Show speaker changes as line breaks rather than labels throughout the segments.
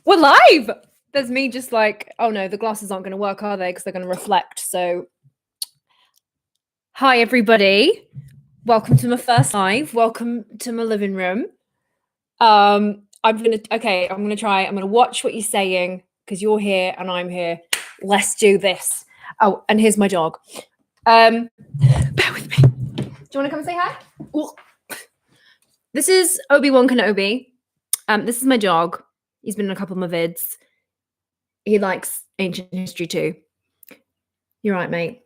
We're live. There's me just like, oh no, the glasses aren't going to work, are they? Because they're going to reflect. So, hi everybody. Welcome to my first live. Welcome to my living room. I'm gonna try. I'm gonna watch what you're saying because you're here and I'm here. Let's do this. Oh, and here's my dog. Bear with me. Do you want to come and say hi? Ooh. This is Obi-Wan Kenobi. This is my dog. He's been in a couple of my vids. He likes ancient history too. You're right, mate.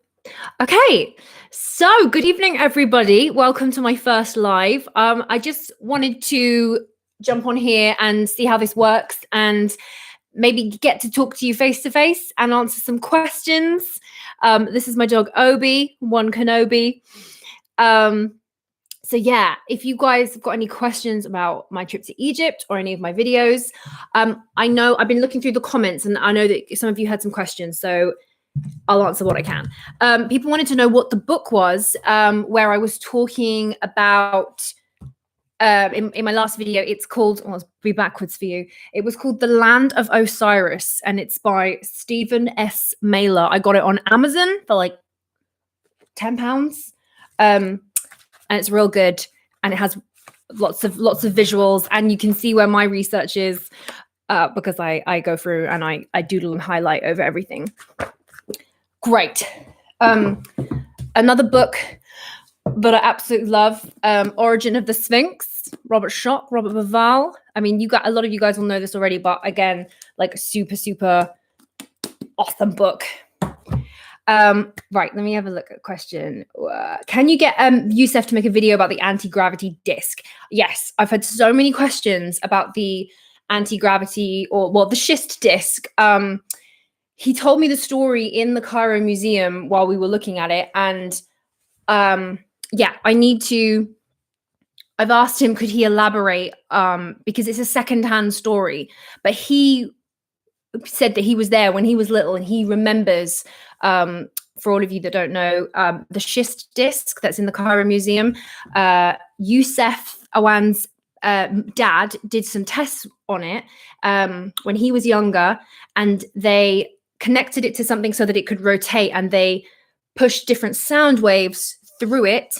Okay, so good evening, everybody. Welcome to my first live. I just wanted to jump on here and see how this works and maybe get to talk to you face to face and answer some questions. This is my dog, Obi-Wan Kenobi. So yeah, if you guys have got any questions about my trip to Egypt or any of my videos, I know I've been looking through the comments and I know that some of you had some questions, so I'll answer what I can. People wanted to know what the book was, where I was talking about, in my last video, it's called, I'll be backwards for you. It was called The Land of Osiris and it's by Stephen S. Mailer. I got it on Amazon for like £10. And it's real good and it has lots of visuals and you can see where my research is because I go through and I doodle and highlight over everything. Great. Another book that I absolutely love, Origin of the Sphinx, Robert Bauval. I mean, a lot of you guys will know this already, but again, like super awesome book. Right, let me have a look at a question. Can you get Yusef to make a video about the anti-gravity disc? Yes, I've had so many questions about the anti-gravity the Schist Disc. He told me the story in the Cairo Museum while we were looking at it. And yeah, I've asked him, could he elaborate? Because it's a secondhand story, but he said that he was there when he was little and he remembers, for all of you that don't know, the Schist Disc that's in the Cairo Museum. Yusef Awan's dad did some tests on it when he was younger, and they connected it to something so that it could rotate, and they pushed different sound waves through it,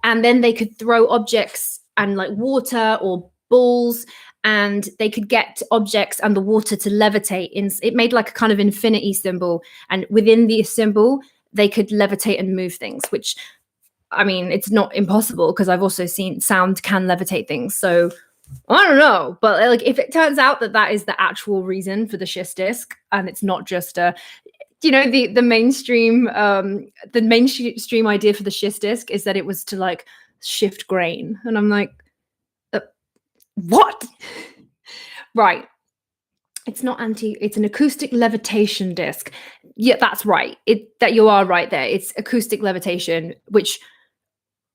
and then they could throw objects and like water or balls, and they could get objects and the water to levitate. It made like a kind of infinity symbol, and within the symbol they could levitate and move things, which, I mean, it's not impossible because I've also seen sound can levitate things. So I don't know, but like if it turns out that that is the actual reason for the Schist Disc and it's not just the mainstream idea for the Schist Disc is that it was to like shift grain, and I'm like, what? Right. It's not it's an acoustic levitation disc. Yeah, that's right. That you are right there. It's acoustic levitation, which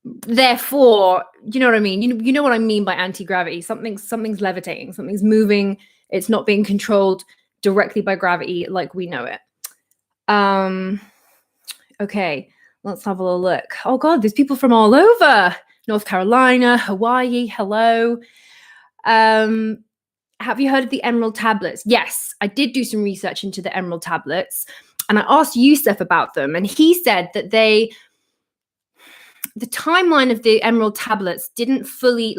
therefore, you know what I mean? You know what I mean by anti-gravity. Something's levitating, something's moving. It's not being controlled directly by gravity like we know it. Okay, let's have a little look. Oh God, there's people from all over. North Carolina, Hawaii, hello. Have you heard of the Emerald Tablets? Yes, I did do some research into the Emerald Tablets and I asked Yusef about them, and he said that the timeline of the Emerald Tablets didn't fully,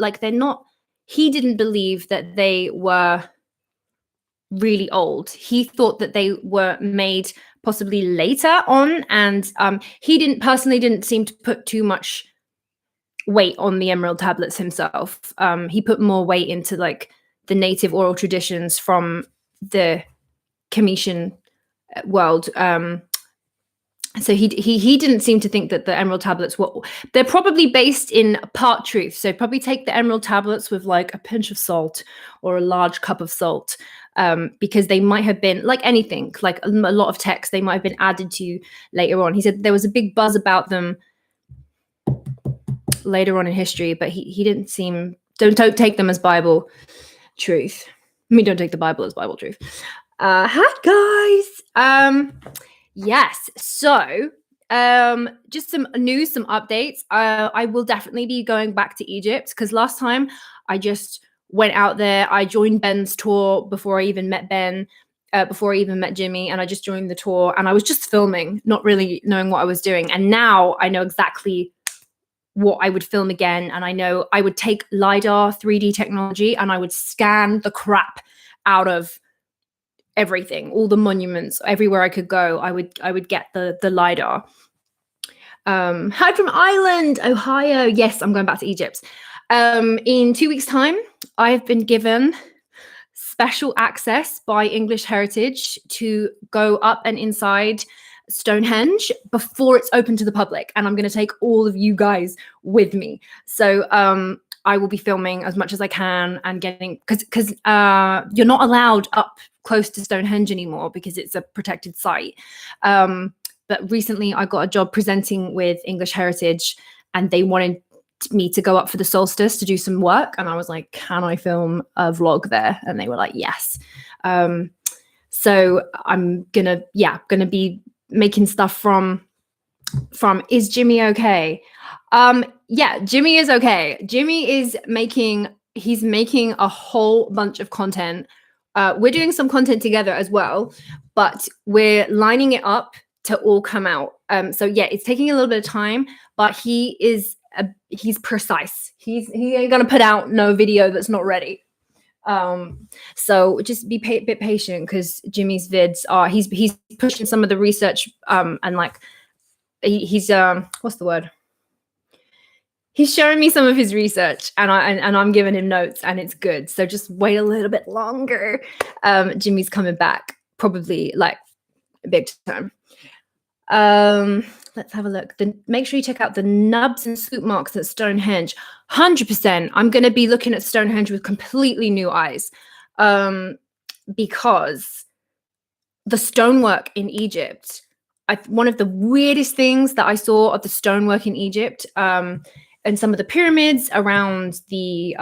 he didn't believe that they were really old. He thought that they were made possibly later on, and he didn't seem to put too much weight on the Emerald Tablets himself. He put more weight into like the native oral traditions from the Cometian world. So he didn't seem to think that the Emerald Tablets they're probably based in part truth. So probably take the Emerald Tablets with like a pinch of salt or a large cup of salt, because they might have been, like anything, like a lot of text, they might have been added to later on. He said there was a big buzz about them later on in history, but he didn't seem, don't take them as Bible truth. I mean, don't take the Bible as Bible truth. Hi guys. Yes, so just some news, some updates. I will definitely be going back to Egypt because last time I just went out there. I joined Ben's tour before I even met Ben, before I even met Jimmy, and I just joined the tour, and I was just filming, not really knowing what I was doing. And now I know exactly what I would film again. And I know I would take LiDAR 3D technology and I would scan the crap out of everything, all the monuments, everywhere I could go. I would get the LiDAR. Hi from Ireland, Ohio. Yes, I'm going back to Egypt. In 2 weeks' time, I've been given special access by English Heritage to go up and inside Stonehenge before it's open to the public, and I'm going to take all of you guys with me. So I will be filming as much as I can and getting, because you're not allowed up close to Stonehenge anymore because it's a protected site. But recently I got a job presenting with English Heritage, and they wanted me to go up for the solstice to do some work, and I was like, can I film a vlog there? And they were like, yes. So I'm gonna be making stuff from Is Jimmy okay? Yeah, Jimmy is okay. Jimmy is making a whole bunch of content. We're doing some content together as well, but we're lining it up to all come out. So yeah, it's taking a little bit of time, but he's precise. He ain't gonna put out no video that's not ready. So just be a bit patient, because Jimmy's vids are, he's pushing some of the research, and like he's what's the word? He's showing me some of his research, and I'm giving him notes, and it's good. So just wait a little bit longer. Jimmy's coming back, probably like a big time. Let's have a look. Make sure you check out the nubs and scoop marks at Stonehenge. 100%. I'm going to be looking at Stonehenge with completely new eyes, because the stonework in Egypt, one of the weirdest things that I saw of the stonework in Egypt, and some of the pyramids around the,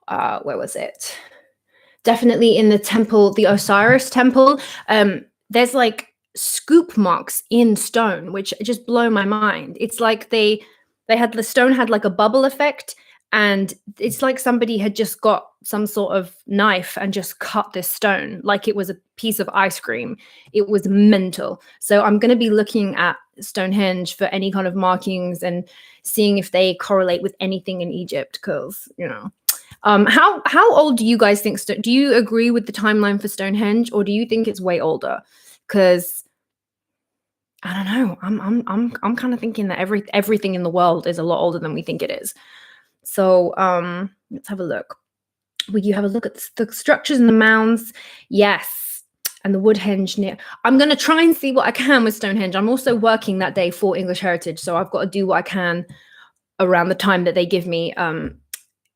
where was it? Definitely in the temple, the Osiris temple. There's like scoop marks in stone, which just blow my mind. It's like the stone had like a bubble effect, and it's like somebody had just got some sort of knife and just cut this stone like it was a piece of ice cream. It was mental. So I'm going to be looking at Stonehenge for any kind of markings and seeing if they correlate with anything in Egypt, because, you know. How old do you guys think? Do you agree with the timeline for Stonehenge, or do you think it's way older? Because I don't know. I'm kind of thinking that everything in the world is a lot older than we think it is. So let's have a look. Will you have a look at the structures and the mounds? Yes, and the Woodhenge near. I'm going to try and see what I can with Stonehenge. I'm also working that day for English Heritage, so I've got to do what I can around the time that they give me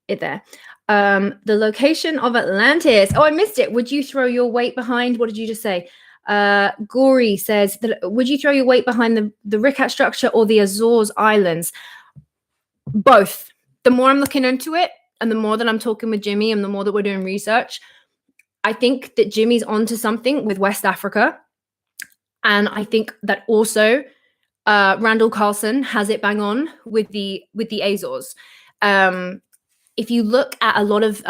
it there. The location of Atlantis. Oh, I missed it. Would you throw your weight behind? What did you just say? Gory says, would you throw your weight behind the Rikat structure or the Azores Islands? Both. The more I'm looking into it, and the more that I'm talking with Jimmy, and the more that we're doing research, I think that Jimmy's onto something with West Africa. And I think that also Randall Carlson has it bang on with the Azores. If you look at a lot of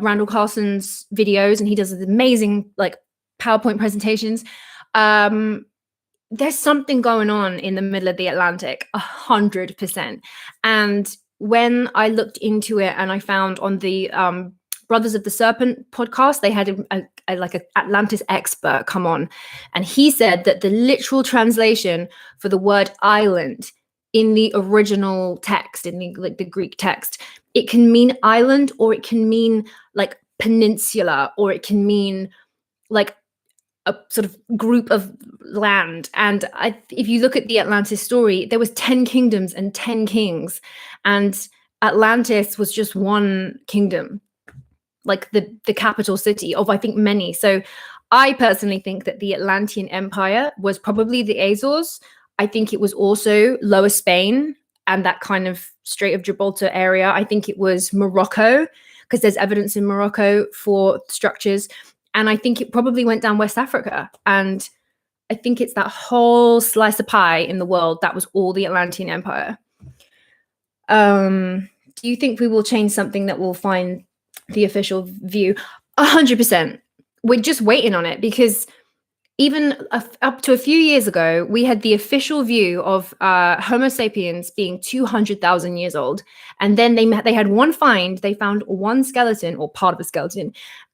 Randall Carlson's videos, and he does amazing like PowerPoint presentations, there's something going on in the middle of the Atlantic, 100%. And when I looked into it, and I found on the Brothers of the Serpent podcast, they had like an Atlantis expert come on, and he said that the literal translation for the word island in the original text, in the Greek text, it can mean island, or it can mean like peninsula, or it can mean like a sort of group of land. And if you look at the Atlantis story, there was 10 kingdoms and 10 kings, and Atlantis was just one kingdom, like the capital city of, I think, many. So I personally think that the Atlantean Empire was probably the Azores. I think it was also Lower Spain and that kind of Strait of Gibraltar area. I think it was Morocco, because there's evidence in Morocco for structures. And I think it probably went down West Africa. And I think it's that whole slice of pie in the world that was all the Atlantean Empire. do you think we will change something that will find the official view? 100%. We're just waiting on it, because even up to a few years ago, we had the official view of Homo sapiens being 200,000 years old. And then they had one find. They found one skeleton, or part of a skeleton,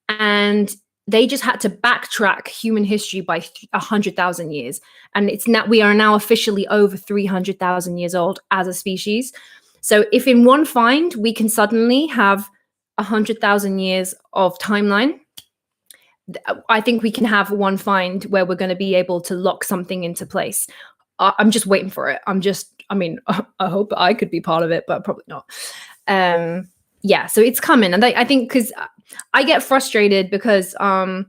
and they just had to backtrack human history by 100,000 years. And we are now officially over 300,000 years old as a species. So if in one find we can suddenly have 100,000 years of timeline, I think we can have one find where we're going to be able to lock something into place. I'm just waiting for it. I hope I could be part of it, but probably not. Yeah, so it's coming. And I think, because I get frustrated because I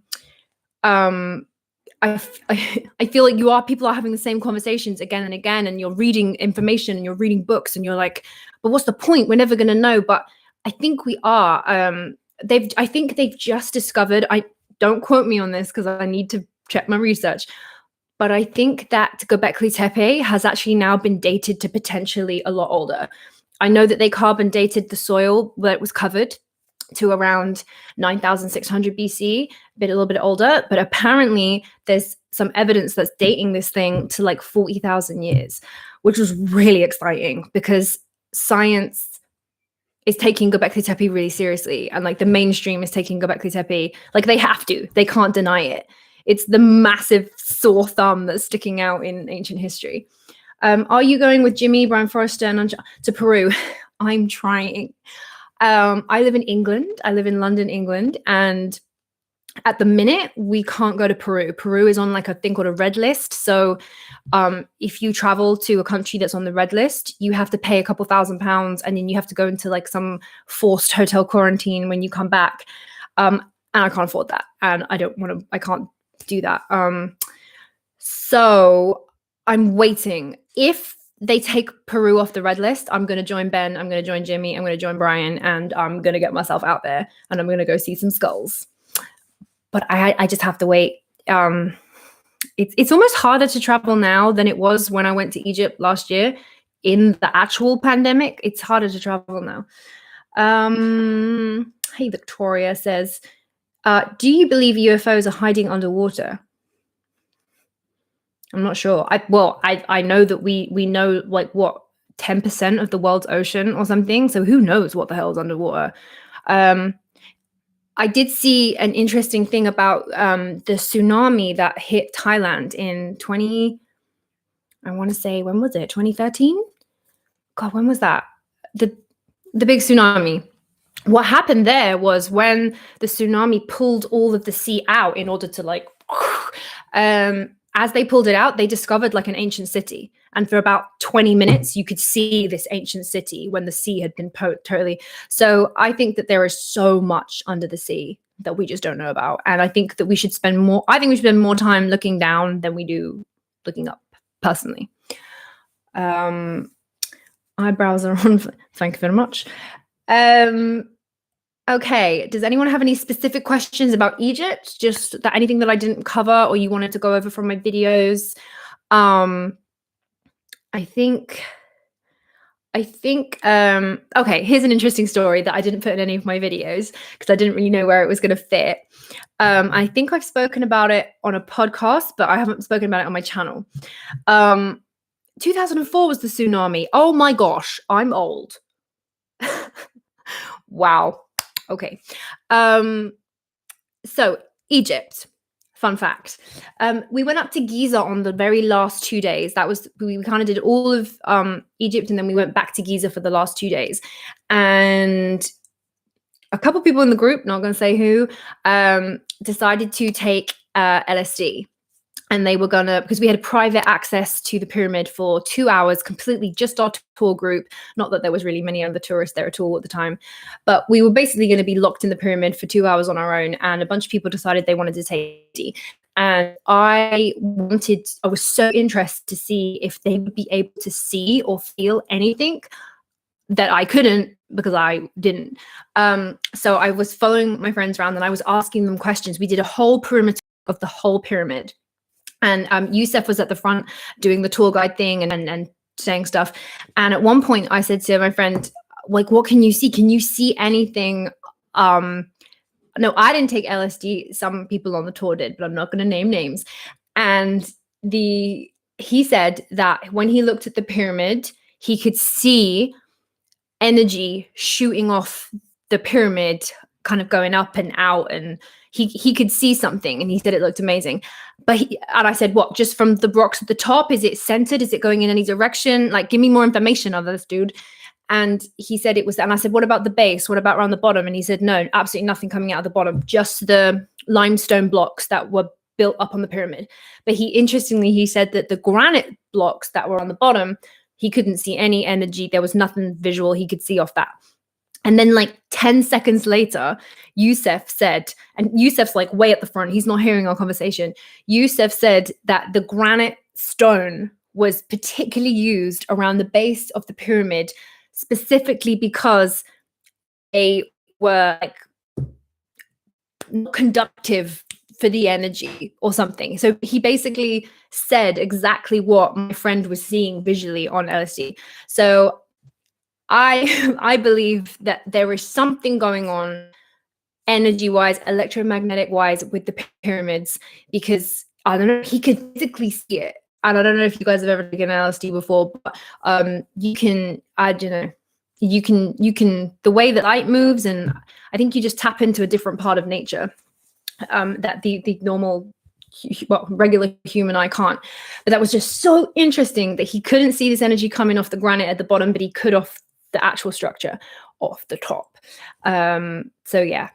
feel like people are having the same conversations again and again, and you're reading information and you're reading books and you're like, but what's the point? We're never going to know. But I think we are. I think they've just discovered, don't quote me on this because I need to check my research, but I think that Göbekli Tepe has actually now been dated to potentially a lot older. I know that they carbon dated the soil that it was covered to around 9,600 BC, a little bit older, but apparently there's some evidence that's dating this thing to like 40,000 years, which was really exciting, because science is taking Göbekli Tepe really seriously, and like the mainstream is taking Göbekli Tepe, like they have to, they can't deny it. It's the massive sore thumb that's sticking out in ancient history. Are you going with Jimmy, Brian Forrester, and to Peru? I'm trying. I live in England. I live in London, England, and at the minute we can't go to Peru. Peru is on like a thing called a red list. So if you travel to a country that's on the red list, you have to pay a couple £1,000, and then you have to go into like some forced hotel quarantine when you come back. And I can't afford that, and I can't do that. So I'm waiting. If they take Peru off the red list, I'm going to join Ben, I'm going to join Jimmy, I'm going to join Brian, and I'm going to get myself out there, and I'm going to go see some skulls. But I just have to wait. It's almost harder to travel now than it was when I went to Egypt last year in the actual pandemic. It's harder to travel now. Hey, Victoria says, do you believe UFOs are hiding underwater? I'm not sure. I know that we know like what 10% of the world's ocean or something. So who knows what the hell is underwater? I did see an interesting thing about the tsunami that hit Thailand in when was it? 2013? God, when was that? The big tsunami. What happened there was when the tsunami pulled all of the sea out in order to like, as they pulled it out, they discovered like an ancient city. And for about 20 minutes, you could see this ancient city when the sea had been totally. So I think that there is so much under the sea that we just don't know about. And I think that we should spend more time looking down than we do looking up, personally. Eyebrows are on. Thank you very much. Okay. Does anyone have any specific questions about Egypt? Just anything that I didn't cover or you wanted to go over from my videos? I think, okay, here's an interesting story that I didn't put in any of my videos because I didn't really know where it was going to fit. I think I've spoken about it on a podcast, but I haven't spoken about it on my channel. 2004 was the tsunami. Oh my gosh, I'm old. Wow. Okay. So Egypt. Fun fact. We went up to Giza on the very last 2 days. We kind of did all of Egypt, and then we went back to Giza for the last 2 days. And a couple people in the group, not going to say who, decided to take LSD. And they were because we had private access to the pyramid for 2 hours, completely just our tour group. Not that there was really many other tourists there at all at the time, but we were basically going to be locked in the pyramid for 2 hours on our own. And a bunch of people decided they wanted to take it. And I was so interested to see if they would be able to see or feel anything that I couldn't because I didn't. So I was following my friends around and I was asking them questions. We did a whole perimeter of the whole pyramid. And Yusuf was at the front doing the tour guide thing and saying stuff. And at one point I said to my friend, like, what can you see? Can you see anything? No, I didn't take LSD. Some people on the tour did, but I'm not going to name names. And he said that when he looked at the pyramid, he could see energy shooting off the pyramid, kind of going up and out, and he could see something, and he said it looked amazing. But and I said, what, just from the rocks at the top? Is it centered? Is it going in any direction? Like, give me more information on this, dude. And he said it was, and I said, what about the base? What about around the bottom? And he said, no, absolutely nothing coming out of the bottom, just the limestone blocks that were built up on the pyramid. But interestingly, he said that the granite blocks that were on the bottom, he couldn't see any energy. There was nothing visual he could see off that. And then like 10 seconds later, Yusef said, and Yusef's like way at the front, he's not hearing our conversation. Yusef said that the granite stone was particularly used around the base of the pyramid, specifically because they were like conductive for the energy or something. So he basically said exactly what my friend was seeing visually on LSD. So I believe that there is something going on energy-wise, electromagnetic-wise with the pyramids, because I don't know, he could physically see it. And I don't know if you guys have ever taken LSD before, but you can, I don't know, you can, the way that light moves, and I think you just tap into a different part of nature that the normal, well, regular human eye can't. But that was just so interesting that he couldn't see this energy coming off the granite at the bottom, but he could off the actual structure off the top. So yeah,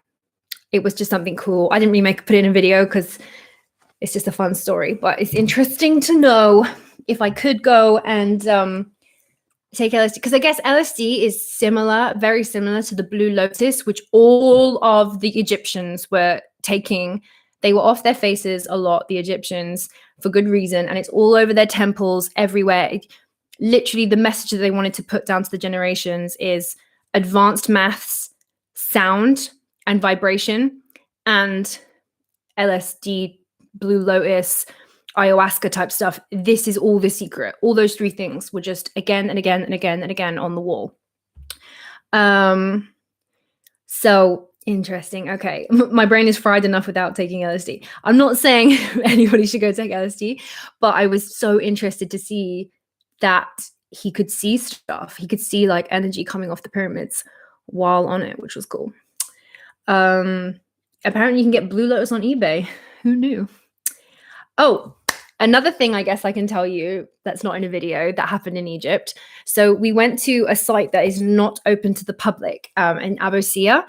it was just something cool. I didn't really put it in a video because it's just a fun story, but it's interesting to know if I could go and take LSD, because I guess LSD is similar, very similar to the Blue Lotus, which all of the Egyptians were taking. They were off their faces a lot, the Egyptians, for good reason, and it's all over their temples, everywhere. Literally, the message that they wanted to put down to the generations is advanced maths, sound, and vibration, and LSD, Blue Lotus, ayahuasca type stuff. This is all the secret. All those three things were just again and again and again and again on the wall. So interesting. Okay, my brain is fried enough without taking LSD. I'm not saying anybody should go take LSD, but I was so interested to see that he could see stuff. He could see like energy coming off the pyramids while on it, which was cool. Apparently you can get Blue Lotus on eBay. Who knew? Oh, another thing I guess I can tell you that's not in a video that happened in Egypt. So we went to a site that is not open to the public in Abosia,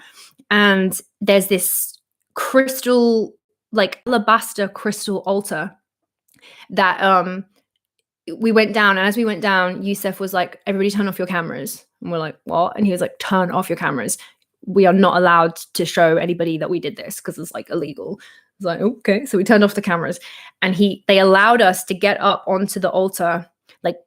and there's this crystal, like alabaster crystal altar that we went down. And as we went down, Yusef was like, everybody turn off your cameras. And we're like, what? And he was like, turn off your cameras. We are not allowed to show anybody that we did this because it's like illegal. I was like, okay. So we turned off the cameras, and they allowed us to get up onto the altar, like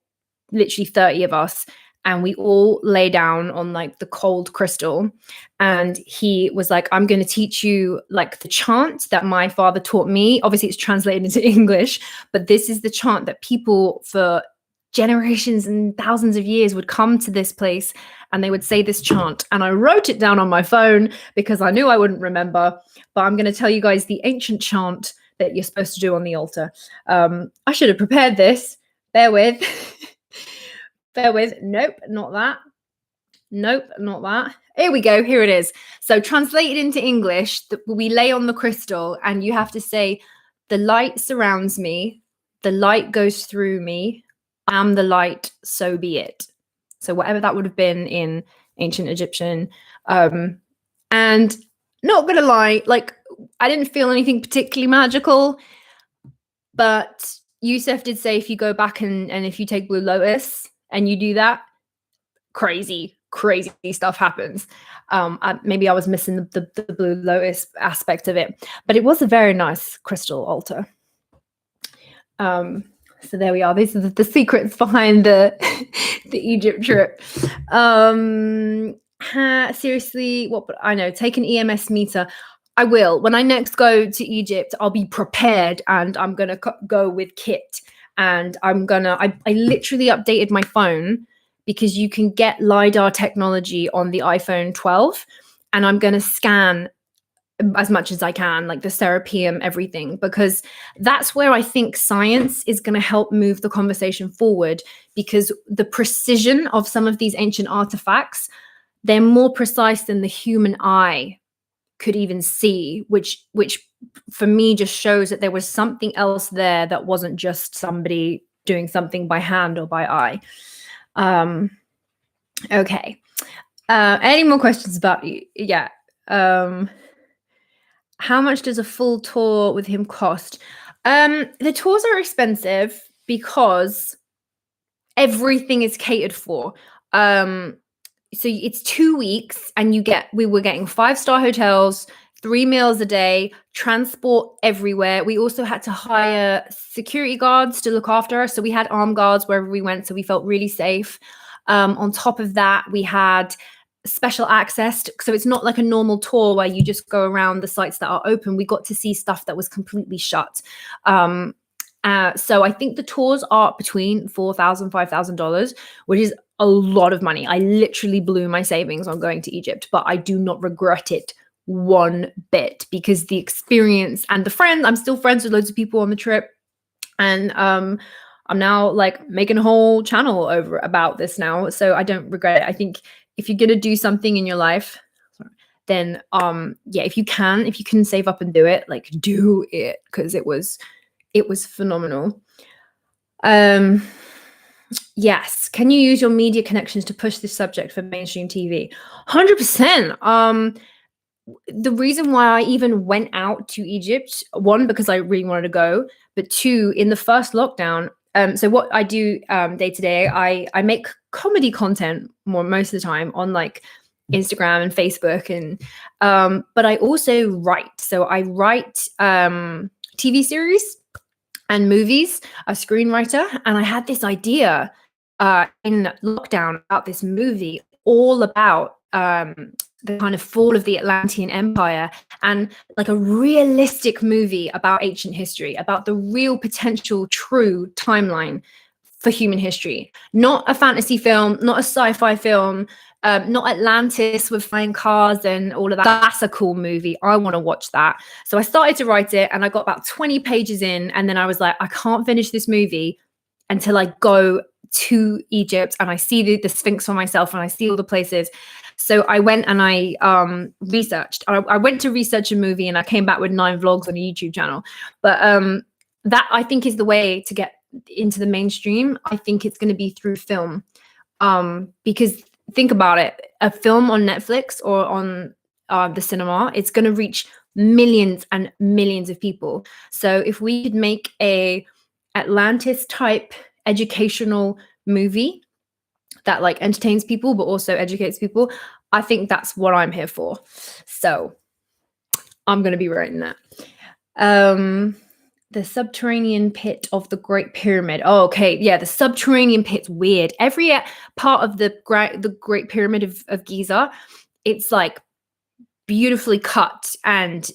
literally 30 of us. And we all lay down on like the cold crystal. And he was like, I'm going to teach you like the chant that my father taught me. Obviously it's translated into English, but this is the chant that people for generations and thousands of years would come to this place and they would say this chant. And I wrote it down on my phone because I knew I wouldn't remember, but I'm going to tell you guys the ancient chant that you're supposed to do on the altar. I should have prepared this. Bear with. Bear with. Nope, not that. Nope, not that. Here we go. Here it is. So translated into English, we lay on the crystal and you have to say, the light surrounds me. The light goes through me. I am the light, so be it. So whatever that would have been in ancient Egyptian. And not going to lie, like I didn't feel anything particularly magical, but Yusef did say if you go back and if you take Blue Lotus, and you do that, crazy stuff happens. Maybe I was missing the Blue Lotus aspect of it, but it was a very nice crystal altar. So there we are. These are the secrets behind the Egypt trip. Seriously, I know, take an EMS meter. I will. When I next go to Egypt, I'll be prepared, and I'm going to go with kit. And I literally updated my phone because you can get LiDAR technology on the iPhone 12, and I'm going to scan as much as I can, like the Serapeum, everything, because that's where I think science is going to help move the conversation forward, because the precision of some of these ancient artifacts, they're more precise than the human eye could even see, which for me just shows that there was something else there that wasn't just somebody doing something by hand or by eye. Okay. Any more questions about you? Yeah. How much does a full tour with him cost? The tours are expensive because everything is catered for. So it's 2 weeks, and we were getting 5-star hotels, 3 meals a day, transport everywhere. We also had to hire security guards to look after us. So we had armed guards wherever we went, so we felt really safe. On top of that, we had special access so it's not like a normal tour where you just go around the sites that are open. We got to see stuff that was completely shut. So I think the tours are between $4,000, $5,000, which is a lot of money. I literally blew my savings on going to Egypt, but I do not regret it one bit, because the experience and the friends, I'm still friends with loads of people on the trip. And I'm now like making a whole channel over about this now. So I don't regret it. I think if you're going to do something in your life, then yeah, if you can save up and do it, like do it, because it was phenomenal. Yes. Can you use your media connections to push this subject for mainstream TV? 100%. The reason why I even went out to Egypt, one, because I really wanted to go, but two, in the first lockdown, so what I do day to day, I make comedy content most of the time on like Instagram and Facebook, and but I also write. So I write TV series and movies, a screenwriter, and I had this idea in lockdown about this movie all about the kind of fall of the Atlantean Empire, and like a realistic movie about ancient history, about the real potential true timeline for human history. Not a fantasy film, not a sci-fi film, not Atlantis with flying cars and all of that. That's a cool movie. I want to watch that. So I started to write it, and I got about 20 pages in, and then I was like, I can't finish this movie until I go to Egypt and I see the Sphinx for myself and I see all the places. So I went and I researched. I went to research a movie, and I came back with 9 vlogs on a YouTube channel. But that, I think, is the way to get into the mainstream. I think it's going to be through film, because think about it, a film on Netflix or on the cinema, it's going to reach millions and millions of people. So if we could make a Atlantis type educational movie that like entertains people but also educates people, I think that's what I'm here for. So I'm going to be writing that. The subterranean pit of the Great Pyramid. Oh, okay. Yeah, the subterranean pit's weird. Every part of the Great Pyramid of Giza, it's like beautifully cut, and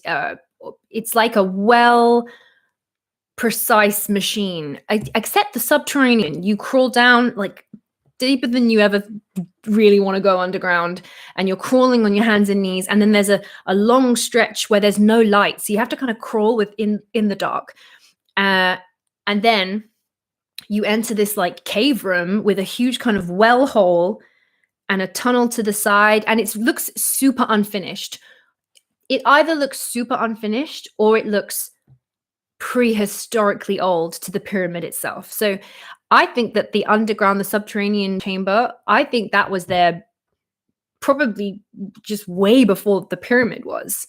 it's like a precise machine. Except the subterranean, you crawl down like deeper than you ever really want to go underground, and you're crawling on your hands and knees, and then there's a long stretch where there's no light, so you have to kind of crawl in the dark, and then you enter this like cave room with a huge kind of well hole and a tunnel to the side, and it looks super unfinished. It either looks super unfinished or it looks prehistorically old to the pyramid itself. So I think that the underground, the subterranean chamber, I think that was there probably just way before the pyramid was,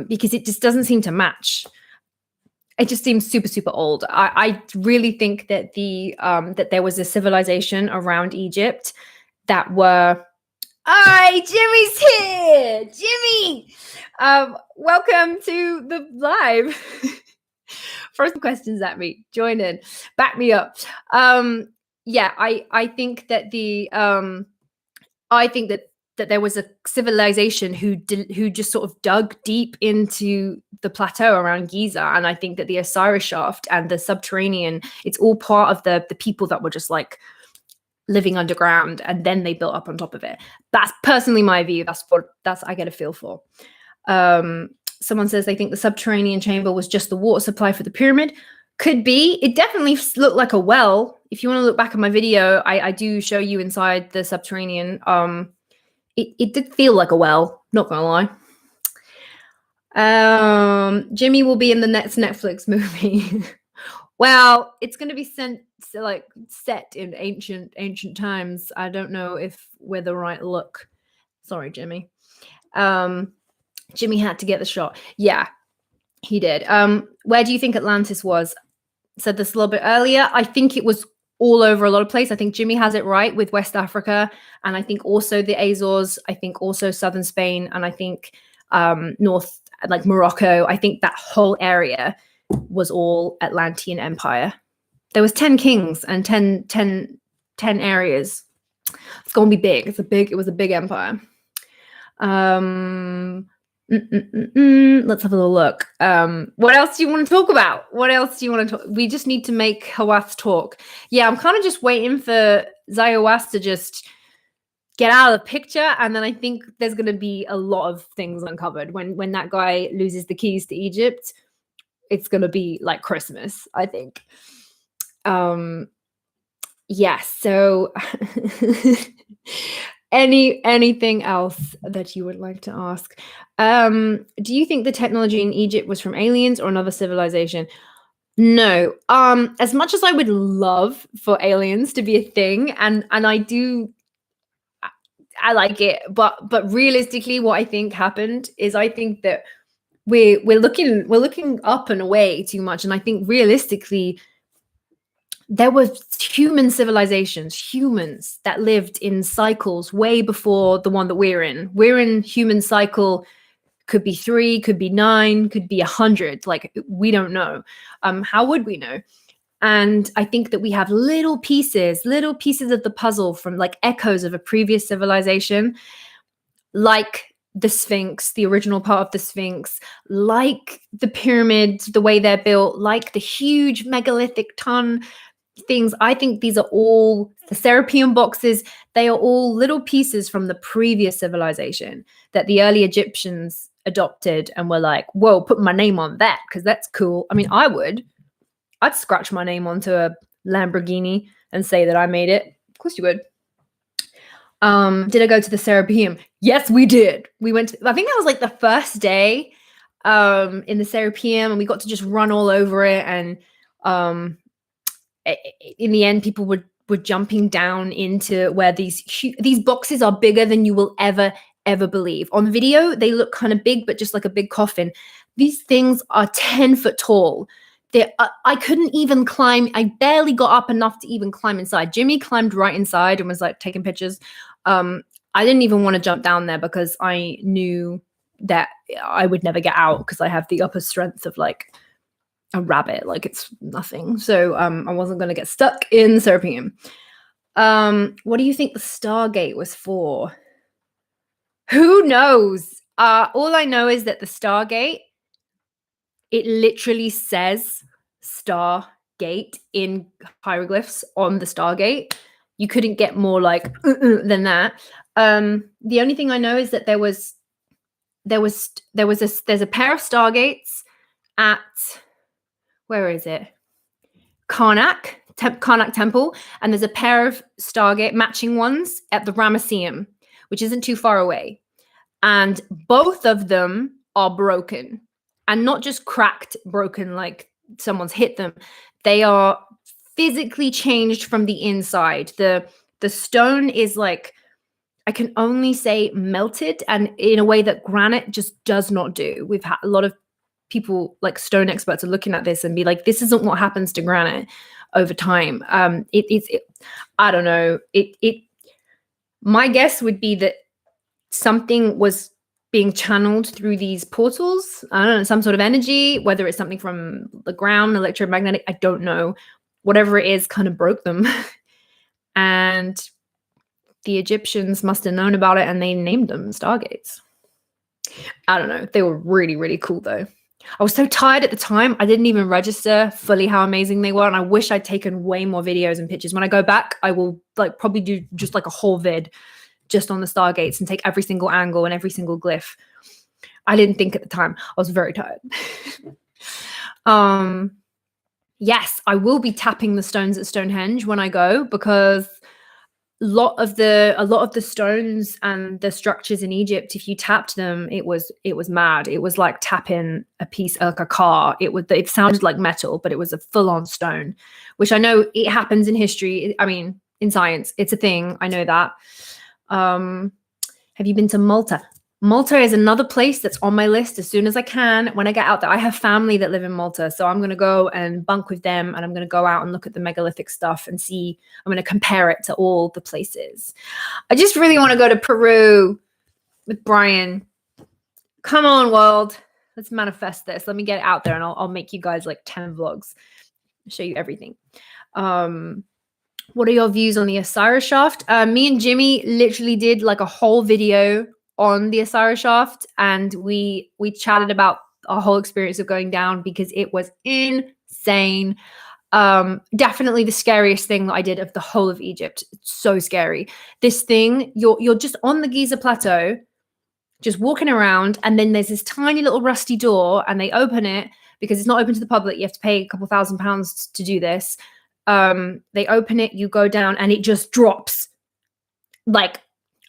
because it just doesn't seem to match. It just seems super, super old. I really think that that there was a civilization around Egypt that were. Hi, Jimmy's here. Jimmy, welcome to the live. Throw some questions at me. Join in. Back me up. Yeah, I think that that there was a civilization who just sort of dug deep into the plateau around Giza, and I think that the Osiris shaft and the subterranean, it's all part of the people that were just like living underground, and then they built up on top of it. That's personally my view. That's I get a feel for. Someone says they think the subterranean chamber was just the water supply for the pyramid. Could be. It definitely looked like a well. If you want to look back at my video, I do show you inside the subterranean. It did feel like a well, not gonna lie. Jimmy will be in the next Netflix movie. Well, it's going to be set in ancient times. I don't know if we're the right look. Sorry, Jimmy. Jimmy had to get the shot. Yeah, he did. Where do you think Atlantis was? Said this a little bit earlier. I think it was all over a lot of places. I think Jimmy has it right with West Africa, and I think also the Azores. I think also southern Spain, and I think north, like Morocco. I think that whole area was all Atlantean Empire. There was 10 kings and 10 areas. It's gonna be big. It was a big empire. Let's have a little look. What else do you want to talk about? We just need to make Hawass talk. Yeah, I'm kind of just waiting for Hawass to just get out of the picture, and then I think there's going to be a lot of things uncovered when that guy loses the keys to Egypt. It's going to be like Christmas, I think. Yes. So anything else that you would like to ask? Do you think the technology in Egypt was from aliens or another civilization? No. As much as I would love for aliens to be a thing, and I like it, but realistically, what I think happened is I think that we're looking up and away too much, and I think realistically there were human civilizations, humans that lived in cycles way before the one that we're in. We're in human cycle, could be 3, could be 9, could be 100. Like, we don't know. How would we know? And I think that we have little pieces of the puzzle from like echoes of a previous civilization, like the Sphinx, the original part of the Sphinx, like the pyramids, the way they're built, like the huge megalithic ton things. I think these are all the Serapeum boxes. They are all little pieces from the previous civilization that the early Egyptians adopted and were like, whoa, put my name on that because that's cool. I mean, I'd scratch my name onto a Lamborghini and say that I made it. Of course you would. Did I go to the Serapeum? Yes, we did. We went to, I think that was like the first day in the Serapeum, and we got to just run all over it. And in the end, people were jumping down into where these boxes are bigger than you will ever believe. On video, they look kind of big, but just like a big coffin. These things are 10 foot tall. I couldn't even climb. I barely got up enough to even climb inside. Jimmy climbed right inside and was like taking pictures. I didn't even want to jump down there because I knew that I would never get out because I have the upper strength of like a rabbit. Like, it's nothing. So I wasn't going to get stuck in the Serapeum. What do you think the Stargate was for? Who knows? All I know is that the Stargate, it literally says Stargate in hieroglyphs on the Stargate. You couldn't get more like than that. The only thing I know is that there's a pair of Stargates at, where is it? Karnak Temple, and there's a pair of Stargate matching ones at the Ramesseum, which isn't too far away. And both of them are broken. And not just cracked, broken, like someone's hit them. They are physically changed from the inside. The stone is like, I can only say melted, and in a way that granite just does not do. We've had a lot of people, like stone experts, are looking at this and be like, this isn't what happens to granite over time. I don't know. My guess would be that something was being channeled through these portals. I don't know, some sort of energy, whether it's something from the ground, electromagnetic, I don't know. Whatever it is kind of broke them. And the Egyptians must have known about it and they named them Stargates. I don't know. They were really, really cool though. I was so tired at the time. I didn't even register fully how amazing they were. And I wish I'd taken way more videos and pictures. When I go back, I will like probably do just like a whole vid just on the stargates and take every single angle and every single glyph. I didn't think at the time. I was very tired. Yes, I will be tapping the stones at Stonehenge when I go, because a lot of the stones and the structures in Egypt, if you tapped them, it was mad. It was like tapping a piece, like a car. It sounded like metal, but it was a full-on stone, which I know it happens in history. I mean, in science, it's a thing. I know that. Have you been to Malta? Malta is another place that's on my list as soon as I can. When I get out there, I have family that live in Malta, so I'm going to go and bunk with them, and I'm going to go out and look at the megalithic stuff and see. I'm going to compare it to all the places. I just really want to go to Peru with Brian. Come on, world. Let's manifest this. Let me get it out there, and I'll make you guys like 10 vlogs. Show you everything. What are your views on the Osiris shaft? Me and Jimmy literally did like a whole video on the Osiris shaft, and we chatted about our whole experience of going down, because it was insane. Definitely the scariest thing that I did of the whole of Egypt. It's so scary. This thing, you're just on the Giza plateau, just walking around, and then there's this tiny little rusty door, and they open it because it's not open to the public. You have to pay a couple £1,000s to do this. They open it, you go down, and it just drops like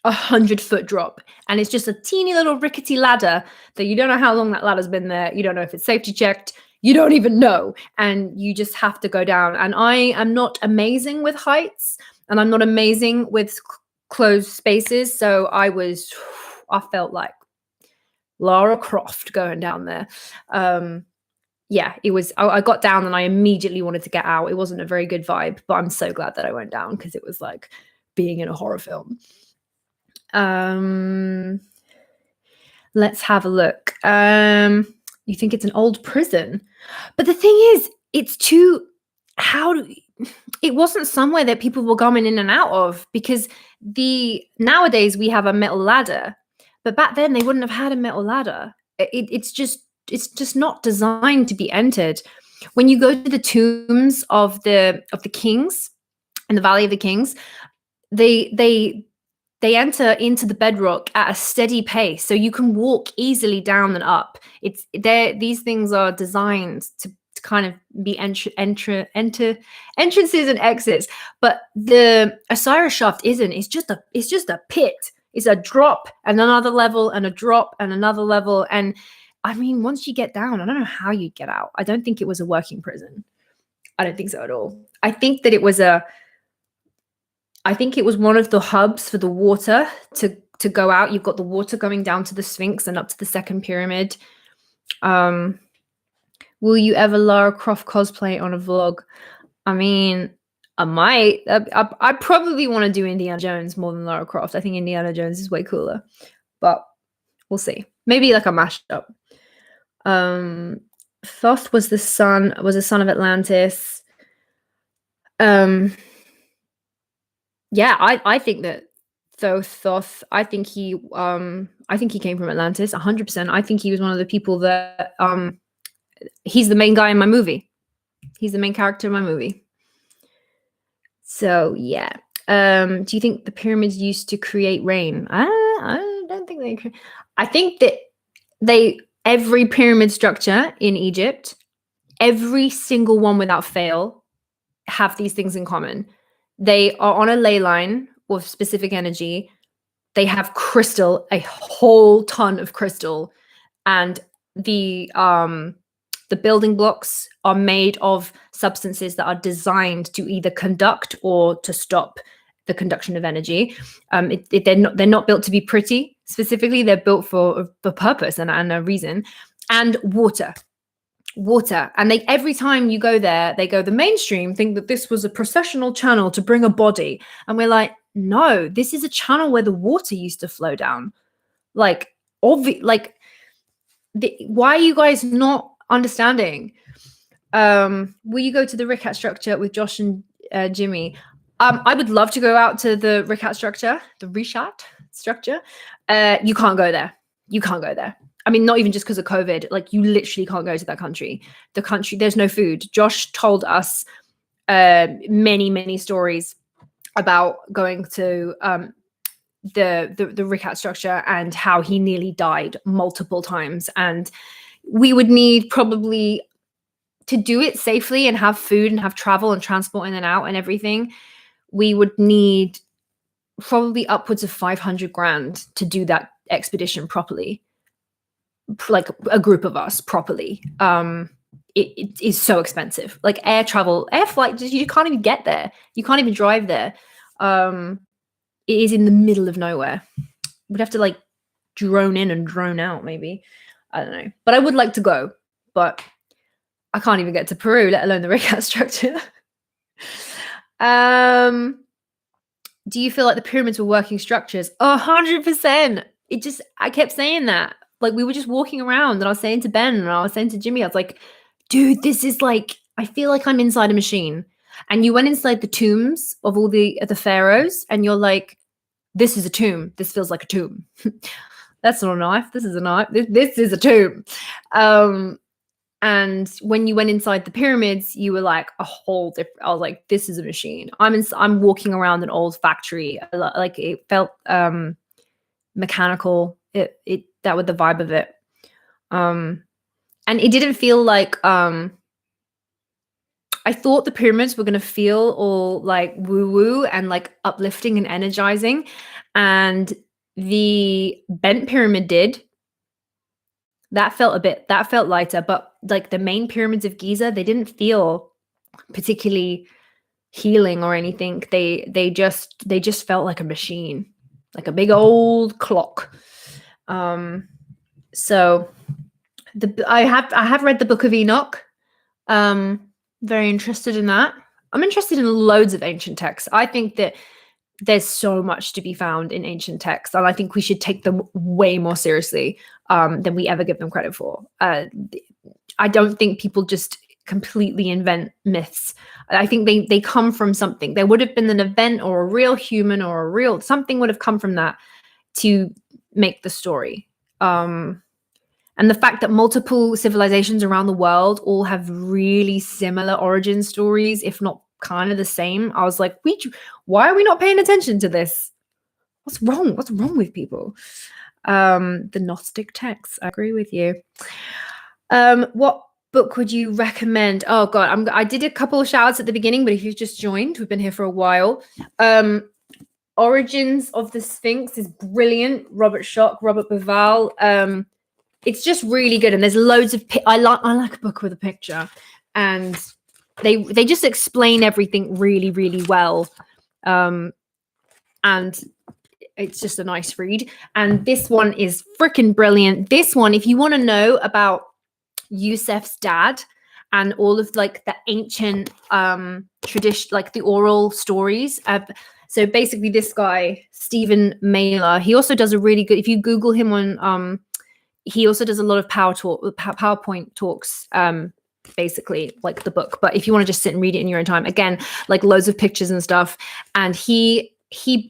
100-foot drop, and it's just a teeny little rickety ladder that you don't know how long that ladder's been there. You don't know if it's safety checked. You don't even know, and you just have to go down. And I am not amazing with heights, and I'm not amazing with closed spaces, so I felt like Lara Croft going down there. Yeah, it was. I got down and I immediately wanted to get out. It wasn't a very good vibe, but I'm so glad that I went down, because it was like being in a horror film. Let's have a look. You think it's an old prison, but the thing is, it wasn't somewhere that people were coming in and out of, because nowadays we have a metal ladder, but back then they wouldn't have had a metal ladder. It's just not designed to be entered. When you go to the tombs of the kings in the Valley of the Kings, they enter into the bedrock at a steady pace, so you can walk easily down and up. These things are designed to kind of be entrances and exits, but the Osiris shaft isn't. It's just a pit. It's a drop and another level and a drop and another level. And I mean, once you get down, I don't know how you'd get out. I don't think it was a working prison. I don't think so at all. I think that it was one of the hubs for the water to go out. You've got the water going down to the Sphinx and up to the second pyramid. Will you ever Lara Croft cosplay on a vlog? I mean, I might. I probably want to do Indiana Jones more than Lara Croft. I think Indiana Jones is way cooler, but we'll see. Maybe like a mashup. Thoth was a son of Atlantis. Yeah, I think that Thoth, I think he came from Atlantis 100%. I think he was one of the people that he's the main guy in my movie. He's the main character in my movie. So yeah. Do you think the pyramids used to create rain? I don't think they. I think that every pyramid structure in Egypt, every single one without fail, have these things in common. They are on a ley line with specific energy. They have crystal, a whole ton of crystal, and the building blocks are made of substances that are designed to either conduct or to stop the conduction of energy. They're not built to be pretty. Specifically, they're built for purpose and a reason. And water. And every time you go there, they go, the mainstream think that this was a processional channel to bring a body, and we're like, no, this is a channel where the water used to flow down. Why are you guys not understanding? Will you go to the Rikat structure with Josh and Jimmy? I would love to go out to the Rikat structure, the Rishat structure. You can't go there. I mean, not even just because of COVID, like you literally can't go to that country. The country, there's no food. Josh told us many stories about going to the Rikat structure and how he nearly died multiple times. And we would need probably, to do it safely and have food and have travel and transport in and out and everything, we would need probably upwards of 500 grand to do that expedition properly, like a group of us properly. It is so expensive. Like air travel, air flight, you can't even get there. You can't even drive there. It is in the middle of nowhere. We'd have to like drone in and drone out, maybe. I don't know. But I would like to go. But I can't even get to Peru, let alone the Rikat structure. Do you feel like the pyramids were working structures? 100%. I kept saying that. Like we were just walking around and I was saying to Ben and I was saying to Jimmy, I was like, dude, this is like, I feel like I'm inside a machine. And you went inside the tombs of all the pharaohs and you're like, this is a tomb. This feels like a tomb. That's not a knife. This is a knife. This is a tomb. And when you went inside the pyramids, you were like a whole different, I was like, this is a machine. I'm walking around an old factory. Like it felt mechanical. That was the vibe of it. And it didn't feel like, I thought the pyramids were going to feel all like woo-woo and like uplifting and energizing. And the bent pyramid did. That felt lighter. But like the main pyramids of Giza, they didn't feel particularly healing or anything. They just felt like a machine, like a big old clock. So I have read the Book of Enoch. Very interested in that. I'm interested in loads of ancient texts. I think that there's so much to be found in ancient texts, and I think we should take them way more seriously than we ever give them credit for. I don't think people just completely invent myths. I think they come from something. There would have been an event or a real human or a real something would have come from that to make the story. And the fact that multiple civilizations around the world all have really similar origin stories, if not kind of the same, I was like, why are we not paying attention to this? What's wrong? What's wrong with people? The Gnostic texts, I agree with you. What book would you recommend? Oh God, I did a couple of shout outs at the beginning, but if you've just joined, we've been here for a while. Origins of the Sphinx is brilliant. Robert Schoch, Robert Bauval. It's just really good, and there's loads of. I like a book with a picture, and they just explain everything really, really well, and it's just a nice read. And this one is freaking brilliant. This one, if you want to know about Yusef's dad and all of like the ancient tradition, like the oral stories. So basically, this guy Stephen Mailer, he also does a really good. If you Google him on he also does a lot of PowerPoint talks, basically like the book. But if you want to just sit and read it in your own time, again, like loads of pictures and stuff. And he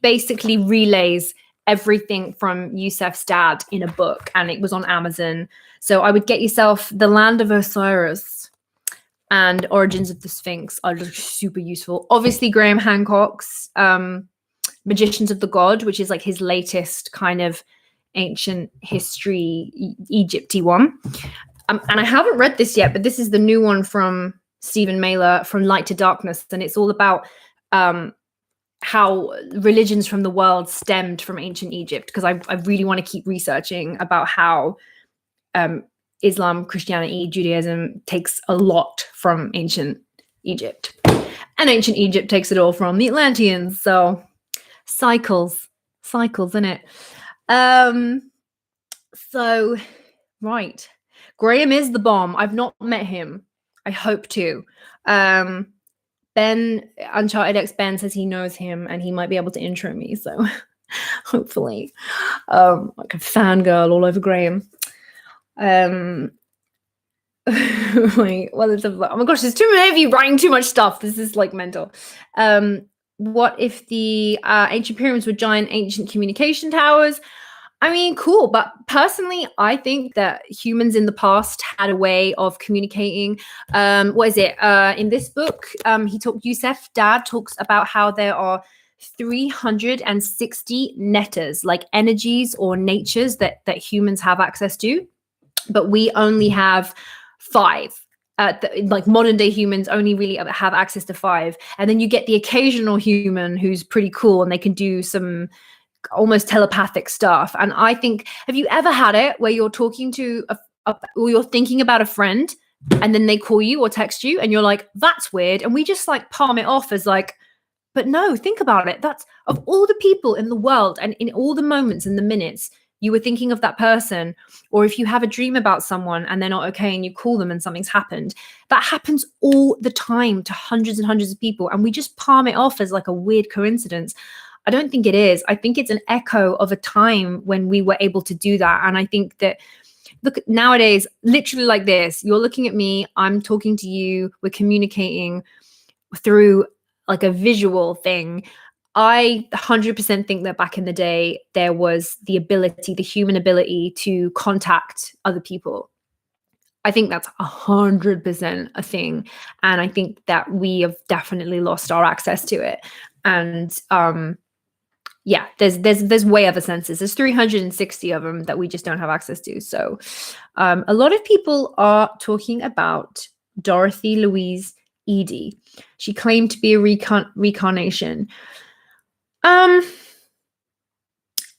basically relays everything from Yusef's dad in a book, and it was on Amazon. So I would get yourself The Land of Osiris and Origins of the Sphinx are just super useful. Obviously, Graham Hancock's Magicians of the God, which is like his latest kind of ancient history Egypty one. And I haven't read this yet, but this is the new one from Stephen Mailer, From Light to Darkness, and it's all about how religions from the world stemmed from ancient Egypt, because I really want to keep researching about how Islam, Christianity, Judaism takes a lot from ancient Egypt, and ancient Egypt takes it all from the Atlanteans. So cycles, innit? So right, Graham is the bomb. I've not met him. I hope to. Ben, Uncharted X Ben says he knows him and he might be able to intro me. So hopefully, like a fangirl all over Graham. Wait, oh my gosh, there's too many of you writing too much stuff. This is like mental. What if the ancient pyramids were giant ancient communication towers? I mean, cool. But personally, I think that humans in the past had a way of communicating. What is it? In this book, Yusef Dad talks about how there are 360 netters, like energies or natures that humans have access to, but we only have 5. Like modern day humans only really have access to 5. And then you get the occasional human who's pretty cool and they can do some almost telepathic stuff. And I think, have you ever had it where you're talking to or you're thinking about a friend and then they call you or text you and you're like, that's weird, and we just like palm it off as like, but no, think about it, that's, of all the people in the world and in all the moments and the minutes, you were thinking of that person. Or if you have a dream about someone and they're not okay and you call them and something's happened, that happens all the time to hundreds and hundreds of people, and we just palm it off as like a weird coincidence. I don't think it is. I think it's an echo of a time when we were able to do that. And I think that, look, nowadays, literally like this, you're looking at me, I'm talking to you, we're communicating through like a visual thing. I 100% think that back in the day, there was the ability, the human ability to contact other people. I think that's 100% a thing. And I think that we have definitely lost our access to it. And yeah, there's way other senses. There's 360 of them that we just don't have access to. So a lot of people are talking about Dorothy Louise Eady. She claimed to be a reincarnation.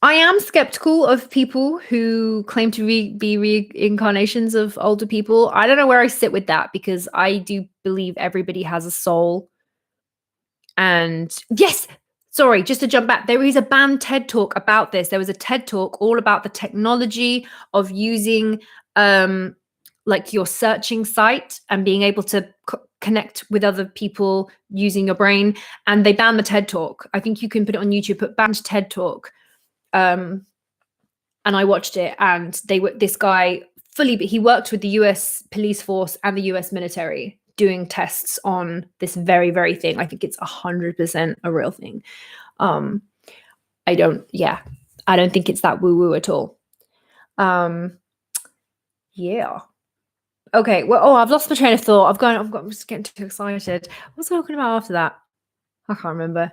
I am skeptical of people who claim to be reincarnations of older people. I don't know where I sit with that, because I do believe everybody has a soul. And yes, sorry, just to jump back, there is a banned TED Talk about this. There was a TED Talk all about the technology of using like your searching site and being able to connect with other people using your brain. And they banned the TED Talk. I think you can put it on YouTube, put banned TED Talk. And I watched it, and this guy he worked with the US police force and the US military doing tests on this very, very thing. I think it's 100% a real thing. I don't think it's that woo-woo at all. Yeah. Okay. Well, I've lost my train of thought. I'm just getting too excited. What was I talking about after that? I can't remember.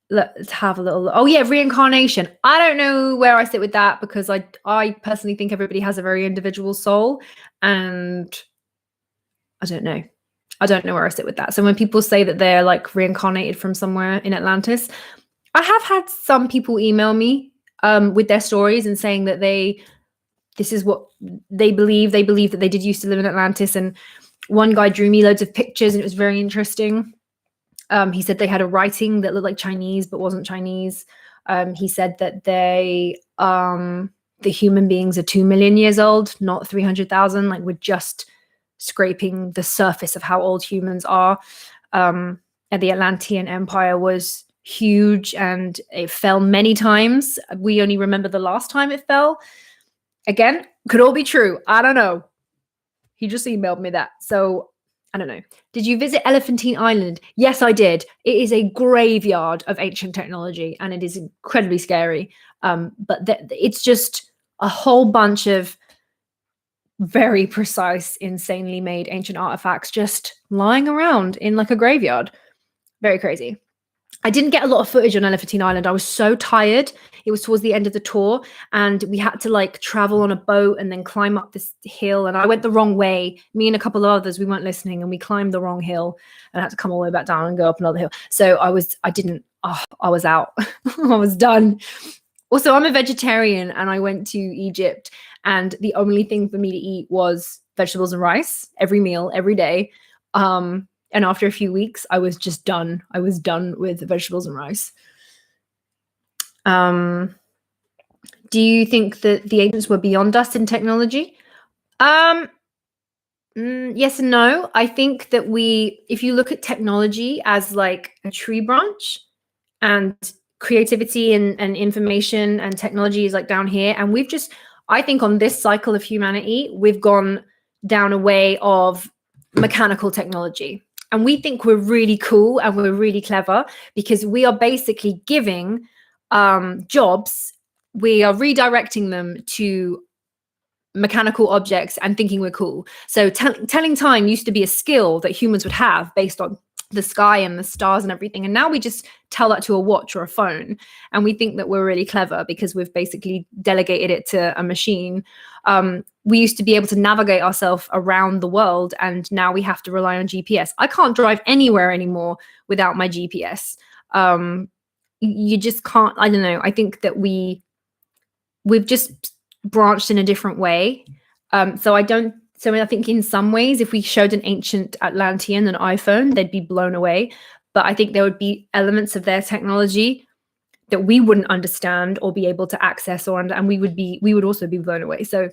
Let's have a little. Oh yeah, reincarnation. I don't know where I sit with that, because I personally think everybody has a very individual soul, and I don't know. I don't know where I sit with that. So when people say that they're like reincarnated from somewhere in Atlantis, I have had some people email me with their stories and saying that this is what they believe. They believe that they did used to live in Atlantis. And one guy drew me loads of pictures and it was very interesting. He said they had a writing that looked like Chinese but wasn't Chinese. He said that the human beings are 2 million years old, not 300,000. Like, we're just scraping the surface of how old humans are. And the Atlantean Empire was huge and it fell many times. We only remember the last time it fell. Again, could all be true. I don't know. He just emailed me that. So I don't know. Did you visit Elephantine Island? Yes, I did. It is a graveyard of ancient technology and it is incredibly scary. But it's just a whole bunch of very precise, insanely made ancient artifacts just lying around in like a graveyard. Very crazy. I didn't get a lot of footage on Elephantine Island. I was so tired. It was towards the end of the tour and we had to like travel on a boat and then climb up this hill. And I went the wrong way. Me and a couple of others, we weren't listening and we climbed the wrong hill and I had to come all the way back down and go up another hill. So I was out. I was done. Also, I'm a vegetarian and I went to Egypt and the only thing for me to eat was vegetables and rice every meal, every day. And after a few weeks, I was just done. I was done with vegetables and rice. Do you think that the ancients were beyond us in technology? Yes and no. I think that if you look at technology as like a tree branch, and creativity and information and technology is like down here, and I think on this cycle of humanity, we've gone down a way of mechanical technology. And we think we're really cool and we're really clever because we are basically giving jobs we are redirecting them to mechanical objects and thinking we're cool. So telling time used to be a skill that humans would have based on the sky and the stars and everything. And now we just tell that to a watch or a phone. And we think that we're really clever because we've basically delegated it to a machine. We used to be able to navigate ourselves around the world, and now we have to rely on GPS. I can't drive anywhere anymore without my GPS. You just can't, I don't know. I think that we've just branched in a different way. So I think in some ways, if we showed an ancient Atlantean an iPhone, they'd be blown away. But I think there would be elements of their technology that we wouldn't understand or be able to access, and we would also be blown away. So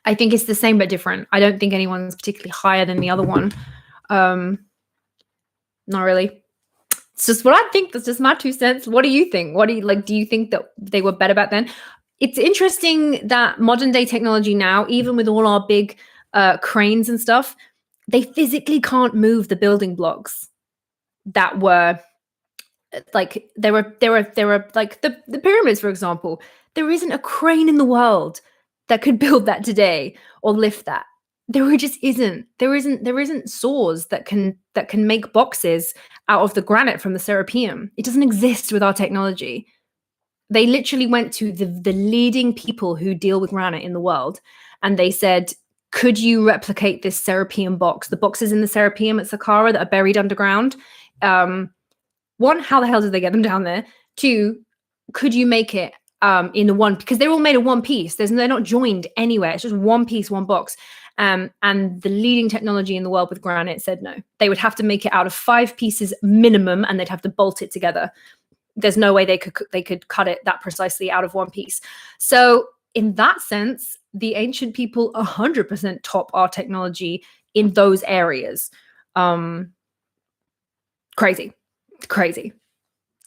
I think it's the same but different. I don't think anyone's particularly higher than the other one. Not really. It's just what I think. That's just my 2 cents. What do you think? What do you like? Do you think that they were better back then? It's interesting that modern day technology now, even with all our big cranes and stuff, they physically can't move the building blocks that were like there were like the pyramids, for example. There isn't a crane in the world that could build that today or lift that. There just isn't. There isn't saws that can make boxes out of the granite from the Serapeum. It doesn't exist with our technology. They literally went to the leading people who deal with granite in the world, and they said, could you replicate this Serapeum box? The boxes in the Serapeum at Saqqara that are buried underground. One, how the hell did they get them down there? Two, could you make it in the one, because they're all made of one piece. They're not joined anywhere. It's just one piece, one box. And the leading technology in the world with granite said no. They would have to make it out of 5 pieces minimum, and they'd have to bolt it together. There's no way they could cut it that precisely out of one piece. So in that sense, the ancient people 100% top our technology in those areas. Crazy.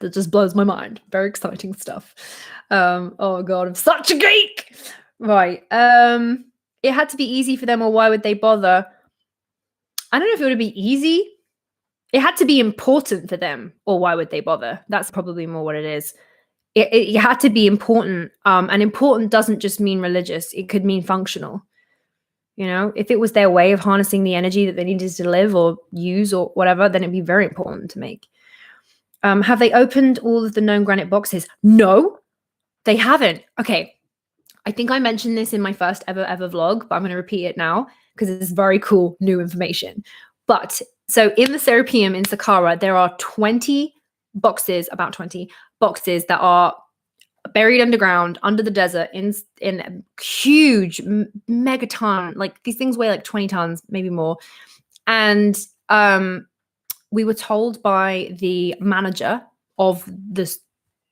That just blows my mind. Very exciting stuff. Oh God, I'm such a geek. Right. It had to be easy for them, or why would they bother? I don't know if it would be easy. It had to be important for them, or why would they bother? That's probably more what it is. It had to be important. And important doesn't just mean religious. It could mean functional. You know, if it was their way of harnessing the energy that they needed to live or use or whatever, then it'd be very important to make. Have they opened all of the known granite boxes? No, they haven't. Okay. I think I mentioned this in my first ever vlog, but I'm going to repeat it now because it's very cool new information. But so in the Serapeum in Saqqara, there are 20 boxes, about 20 boxes that are buried underground under the desert in huge megaton, like these things weigh like 20 tons, maybe more. And we were told by the manager of this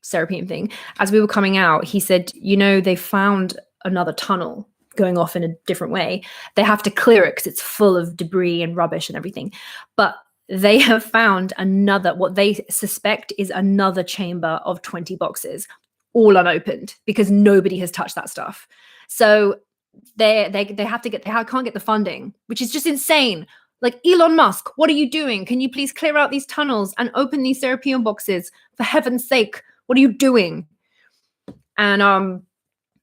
Serapeum thing, as we were coming out, he said, you know, they found another tunnel going off in a different way. They have to clear it because it's full of debris and rubbish and everything. But they have found another, what they suspect is another chamber of 20 boxes, all unopened, because nobody has touched that stuff. So they can't get the funding, which is just insane. Like, Elon Musk, what are you doing? Can you please clear out these tunnels and open these Serapeum boxes? For heaven's sake, what are you doing? And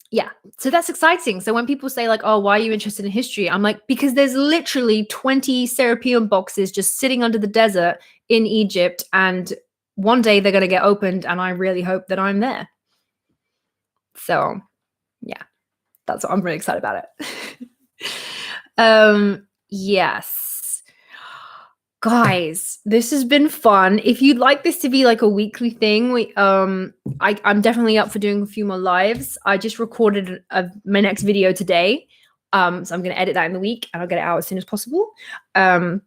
yeah, so that's exciting. So when people say like, oh, why are you interested in history? I'm like, because there's literally 20 Serapeum boxes just sitting under the desert in Egypt, and one day they're going to get opened, and I really hope that I'm there. So yeah, that's what I'm really excited about it. Yes. Guys, this has been fun. If you'd like this to be like a weekly thing, I'm definitely up for doing a few more lives. I just recorded my next video today. So I'm going to edit that in the week, and I'll get it out as soon as possible. I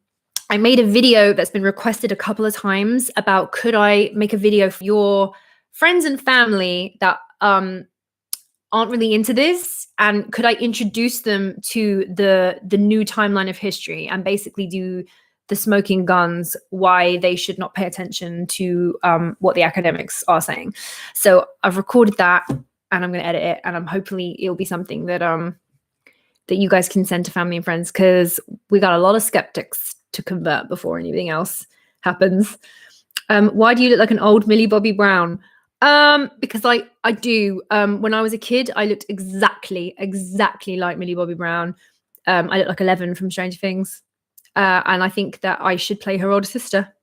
made a video that's been requested a couple of times about, could I make a video for your friends and family that aren't really into this, and could I introduce them to the new timeline of history, and basically do the smoking guns, why they should not pay attention to what the academics are saying. So I've recorded that, and I'm going to edit it, and hopefully it'll be something that that you guys can send to family and friends, because we got a lot of skeptics to convert before anything else happens. Why do you look like an old Millie Bobby Brown? Because I do. When I was a kid, I looked exactly like Millie Bobby Brown. I look like 11 from Stranger Things. And I think that I should play her older sister.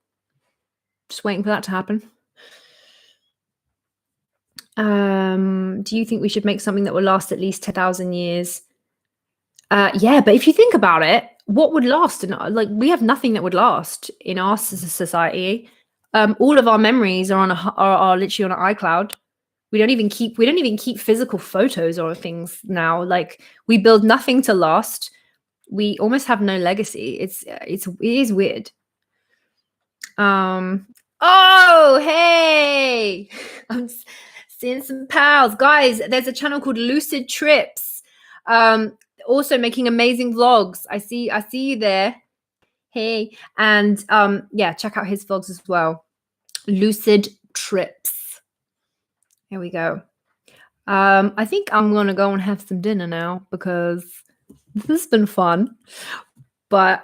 Just waiting for that to happen. Do you think we should make something that will last at least 10,000 years? Yeah, but if you think about it, what would last? Like, we have nothing that would last in our society. All of our memories are on are literally on an iCloud. We don't even keep physical photos or things now. Like, we build nothing to last. We almost have no legacy. It is weird. Oh, hey, I'm seeing some pals, guys. There's a channel called Lucid Trips. Also making amazing vlogs. I see you there. Hey, and yeah, check out his vlogs as well. Lucid Trips. Here we go. I think I'm gonna go and have some dinner now because this has been fun. But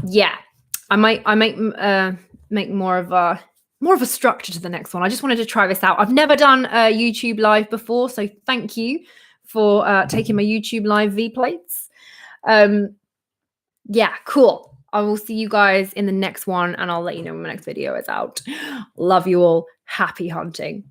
yeah, I might make more of a structure to the next one. I just wanted to try this out. I've never done a YouTube live before, so thank you for taking my YouTube live V-plates. Yeah, cool. I will see you guys in the next one, and I'll let you know when my next video is out. Love you all. Happy hunting.